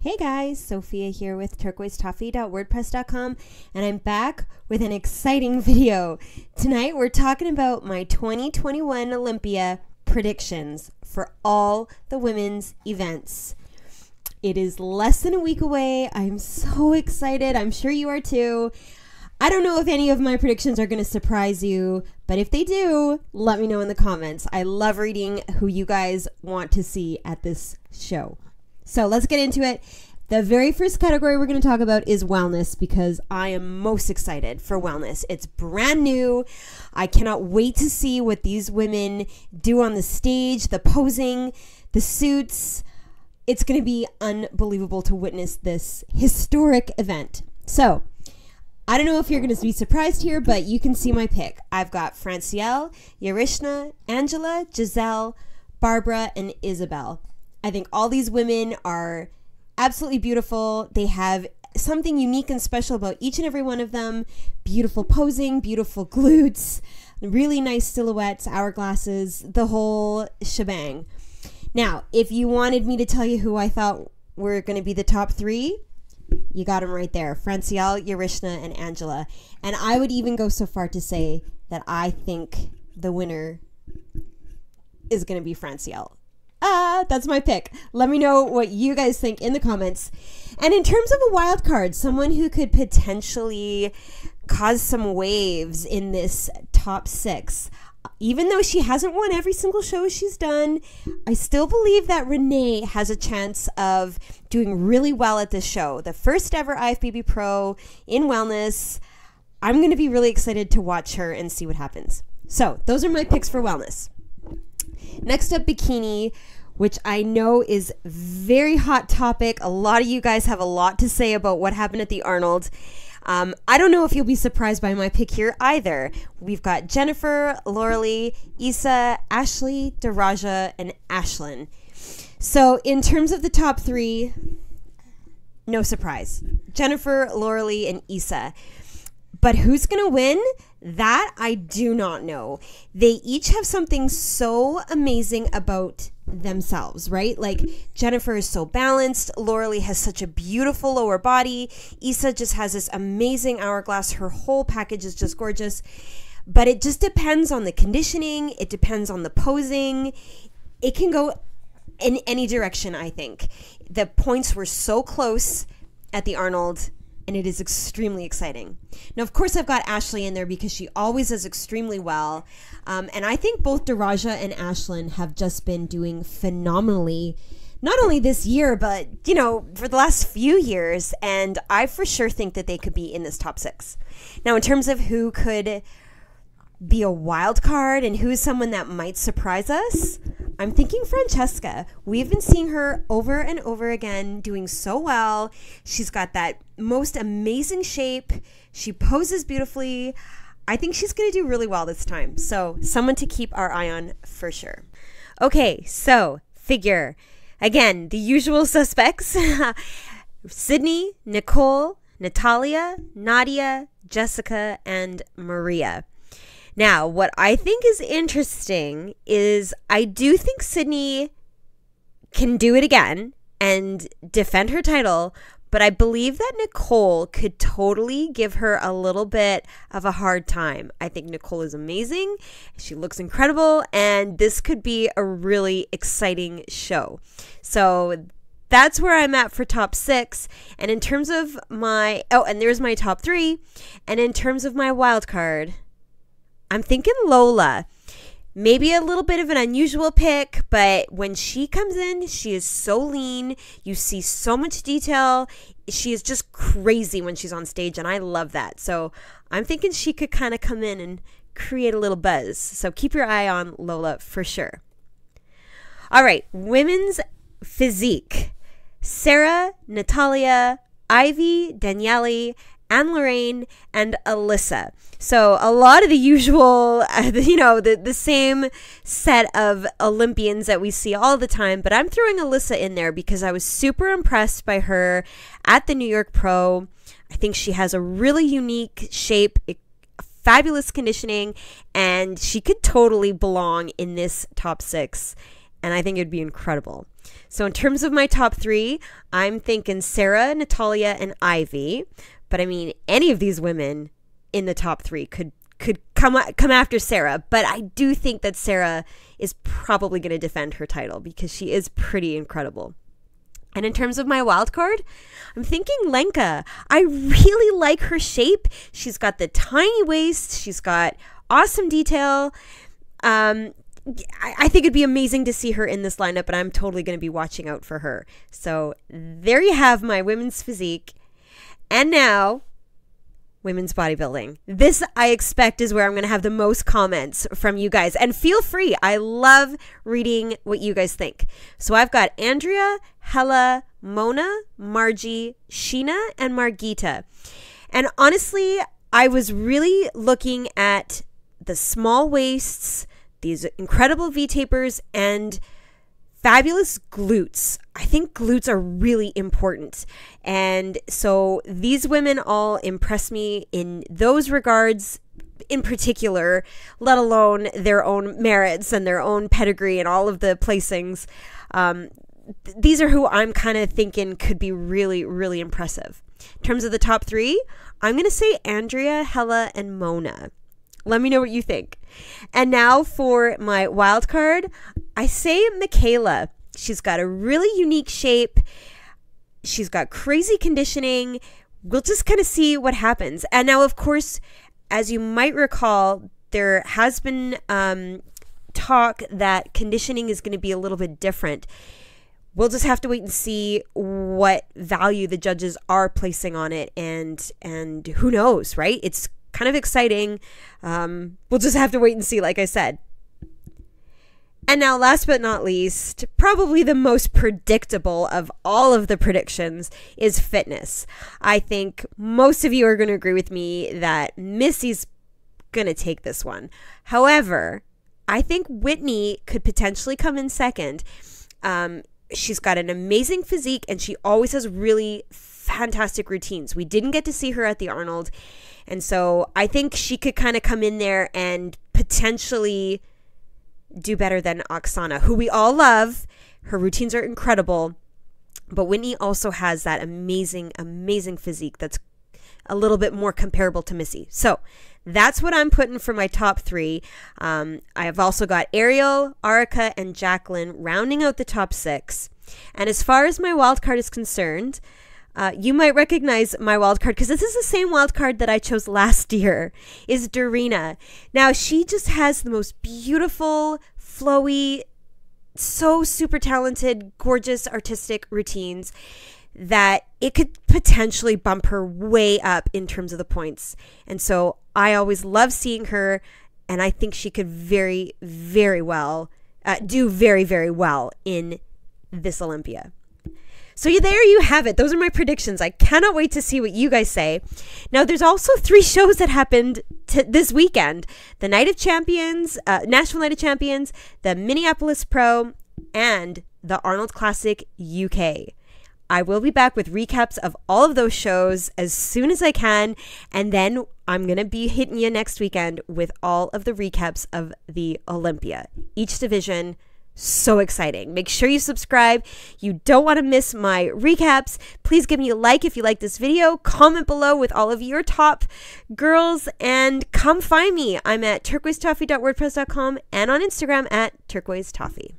Hey guys, Sophia here with turquoisetoffee.wordpress.com, and I'm back with an exciting video. Tonight we're talking about my 2021 Olympia predictions for all the women's events. It is less than a week away. I'm so excited. I'm sure you are too. I don't know if any of my predictions are going to surprise you, but if they do, let me know in the comments. I love reading who you guys want to see at this show. So let's get into it. The very first category we're going to talk about is wellness, because I am most excited for wellness. It's brand new. I cannot wait to see what these women do on the stage, the posing, the suits. It's going to be unbelievable to witness this historic event. So I don't know if you're going to be surprised here, but you can see my pick. I've got Francielle, Yarishna, Angela, Giselle, Barbara, and Isabel. I think all these women are absolutely beautiful. They have something unique and special about each and every one of them. Beautiful posing, beautiful glutes, really nice silhouettes, hourglasses, the whole shebang. Now, if you wanted me to tell you who I thought were going to be the top three, you got them right there. Francielle, Yarishna, and Angela. And I would even go so far to say that I think the winner is going to be Francielle. That's my pick. Let me know what you guys think in the comments. And in terms of a wild card, someone who could potentially cause some waves in this top six, even though she hasn't won every single show she's done, I still believe that Renee has a chance of doing really well at this show. The first ever IFBB Pro in wellness. I'm going to be really excited to watch her and see what happens. So those are my picks for wellness. Next up, Bikini, which I know is very hot topic. A lot of you guys have a lot to say about what happened at the Arnold. I don't know if you'll be surprised by my pick here either. We've got Jennifer, Loralee, Issa, Ashley, Daraja, and Ashlyn. So in terms of the top three, no surprise. Jennifer, Loralee, and Issa. But who's going to win? That I do not know. They each have something so amazing about themselves, right? Like Jennifer is so balanced. Loralee has such a beautiful lower body. Issa just has this amazing hourglass. Her whole package is just gorgeous. But it just depends on the conditioning. It depends on the posing. It can go in any direction, I think. The points were so close at the Arnold, and it is extremely exciting. Now, of course, I've got Ashley in there because she always does extremely well. And I think both Daraja and Ashlyn have just been doing phenomenally, not only this year, but, you know, for the last few years. And I for sure think that they could be in this top six. Now, in terms of who could be a wild card and who is someone that might surprise us, I'm thinking Francesca. We've been seeing her over and over again doing so well. She's got that most amazing shape. She poses beautifully. I think she's going to do really well this time. So someone to keep our eye on for sure. Okay, so figure. Again, the usual suspects. Sydney, Nicole, Natalia, Nadia, Jessica, and Maria. Now, what I think is interesting is I do think Sydney can do it again and defend her title, but I believe that Nicole could totally give her a little bit of a hard time. I think Nicole is amazing. She looks incredible, and this could be a really exciting show. So that's where I'm at for top six. And in terms of my, and there's my top three. And in terms of my wild card, I'm thinking Lola. Maybe a little bit of an unusual pick, but when she comes in, she is so lean. You see so much detail. She is just crazy when she's on stage, and I love that. So I'm thinking she could kind of come in and create a little buzz. So keep your eye on Lola for sure. All right, women's physique. Sarah, Natalia, Ivy, Daniele, Anne-Lorraine, and Alyssa. So a lot of the usual, the same set of Olympians that we see all the time, but I'm throwing Alyssa in there because I was super impressed by her at the New York Pro. I think she has a really unique shape, fabulous conditioning, and she could totally belong in this top six, and I think it'd be incredible. So in terms of my top 3, I'm thinking Sarah, Natalia, and Ivy. But I mean, any of these women in the top 3 could come after Sarah. But I do think that Sarah is probably going to defend her title because she is pretty incredible. And in terms of my wild card, I'm thinking Lenka. I really like her shape. She's got the tiny waist. She's got awesome detail. I think it'd be amazing to see her in this lineup, and I'm totally going to be watching out for her. So there you have my women's physique. And now, women's bodybuilding. This, I expect, is where I'm going to have the most comments from you guys. And feel free. I love reading what you guys think. So I've got Andrea, Hella, Mona, Margie, Sheena, and Margita. And honestly, I was really looking at the small waists, these incredible V-tapers, and fabulous glutes. I think glutes are really important. And so these women all impress me in those regards in particular, let alone their own merits and their own pedigree and all of the placings. These are who I'm kind of thinking could be really, really impressive. In terms of the top 3, I'm going to say Andrea, Hella, and Mona. Let me know what you think. And now for my wild card, I say Michaela. She's got a really unique shape. She's got crazy conditioning. We'll just kind of see what happens. And now, of course, as you might recall, there has been talk that conditioning is going to be a little bit different. We'll just have to wait and see what value the judges are placing on it. And who knows, right? It's kind of exciting. We'll just have to wait and see, like I said. And now, last but not least, probably the most predictable of all of the predictions is fitness. I think most of you are going to agree with me that Missy's going to take this one. However, I think Whitney could potentially come in second. She's got an amazing physique, and she always has really fantastic routines. We didn't get to see her at the Arnold, and so I think she could kind of come in there and potentially do better than Oksana, who we all love. Her routines are incredible, but Whitney also has that amazing, amazing physique that's a little bit more comparable to Missy. So that's what I'm putting for my top 3. I have also got Ariel, Arika, and Jacqueline rounding out the top 6. And as far as my wild card is concerned, you might recognize my wild card because this is the same wild card that I chose last year, is Dorina. Now, she just has the most beautiful, flowy, so super talented, gorgeous, artistic routines that it could potentially bump her way up in terms of the points. And so I always love seeing her, and I think she could very, very well, do very, very well in this Olympia. So there you have it. Those are my predictions. I cannot wait to see what you guys say. Now, there's also 3 shows that happened this weekend. The Night of Champions, National Night of Champions, the Minneapolis Pro, and the Arnold Classic UK. I will be back with recaps of all of those shows as soon as I can. And then I'm going to be hitting you next weekend with all of the recaps of the Olympia. Each division. So exciting. Make sure you subscribe. You don't want to miss my recaps. Please give me a like if you like this video. Comment below with all of your top girls, and come find me. I'm at turquoisetoffee.wordpress.com and on Instagram at turquoisetoffee.